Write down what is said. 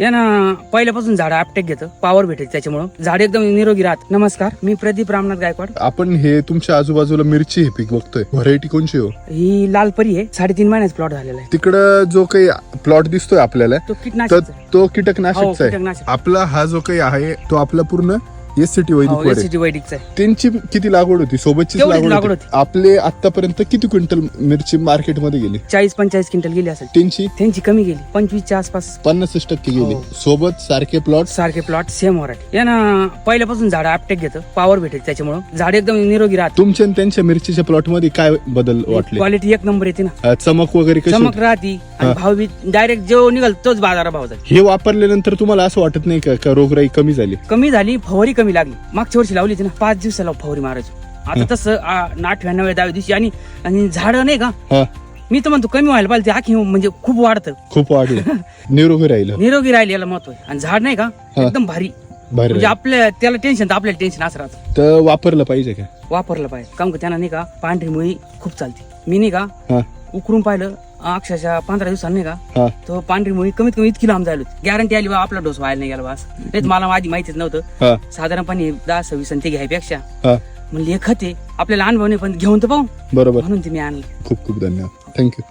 या ना पहिल्यापासून झाड आपटेक घेतं, पॉवर भेटेल त्याच्यामुळे झाड एकदम निरोगी राहत. नमस्कार, मी प्रदीप रामनाथ गायकवाड. आपण हे तुमच्या आजूबाजूला मिरची हे पीक बघतोय, व्हरायटी कोणची हो? ही लालपरी आहे, 3.5 महिन्याचा प्लॉट झालेला आहे. तिकडं जो काही प्लॉट दिसतोय आपल्याला तो तर कीटनाशक तो कीटकनाशकचा आहे. कीटकनाशक. आपला हा जो काही आहे तो आपला पूर्ण एससीटी वैदिक एससीटी वैदिकचा आहे. त्यांची किती लागवड होती? सोबतचीच तेवढीच लागवड लागवड होती. होती. आपले आतापर्यंत किती क्विंटल मिरची मार्केटमध्ये गेली? 40-45 क्विंटल गेली असेल. त्यांची कमी गेली, 25च्या आसपास. 50% गेली. हो. सोबत सारखे प्लॉट सेम व्हरायटी. या ना पहिल्यापासून झाड आपटेक घेतं, पॉवर भेटेल त्याच्यामुळे झाड एकदम निरोगी राहत. तुमच्या आणि त्यांच्या मिरचीच्या प्लॉट मध्ये काय बदल वाटले? क्वालिटी एक नंबर येते ना, चमक वगैरे कशी चमक होती? राहती आणि भाव बी डायरेक्ट जो निघाल तोच बाजारा भाव जाईल. हे वापरल्यानंतर तुम्हाला असं वाटत नाही का रोगराई कमी झाली? कमी झाली, फवारी कमी लागली. मागच्या वर्षी लावली होती ना, 5 दिवसाला फवारी मारायचो. आता तसं 98-99 दिवशी आणि झाड नाही का, हा, मी तर म्हणतो कमी व्हायला पाहिजे. ते आखी म्हणजे खूप वाढतं, खूप वाढलं. निरोगी राहिलं. निरोगी राहिले याला महत्व आहे. आणि झाड नाही का एकदम भारी, भारी म्हणजे आपल्या त्याला टेन्शन तर आपल्याला टेन्शन असं राहतं. तर वापरलं पाहिजे का? वापरलं पाहिजे. काम त्यांना नाही का पांढरी मुळी खूप चालते. मी नाही का हा, उकरून पाहिलं, अक्षरशः 15 दिवसांनी नाही का हा. तो पांढरी मुळी कमीत कमी इतकी लांब जायला होती. गॅरंटी आली बा आपला डोस व्हायला नाही गेला बस. नाही मला आधी माहितीच नव्हतं. हा, साधारणपणे 10-26 ते घ्यायपेक्षा हा. म्हणजे खत आहे आपल्याला अनुभव नाही, पण घेऊन तर पाहू बरोबर. म्हणून ते मी आणलं. खूप खूप धन्यवाद. थँक्यू.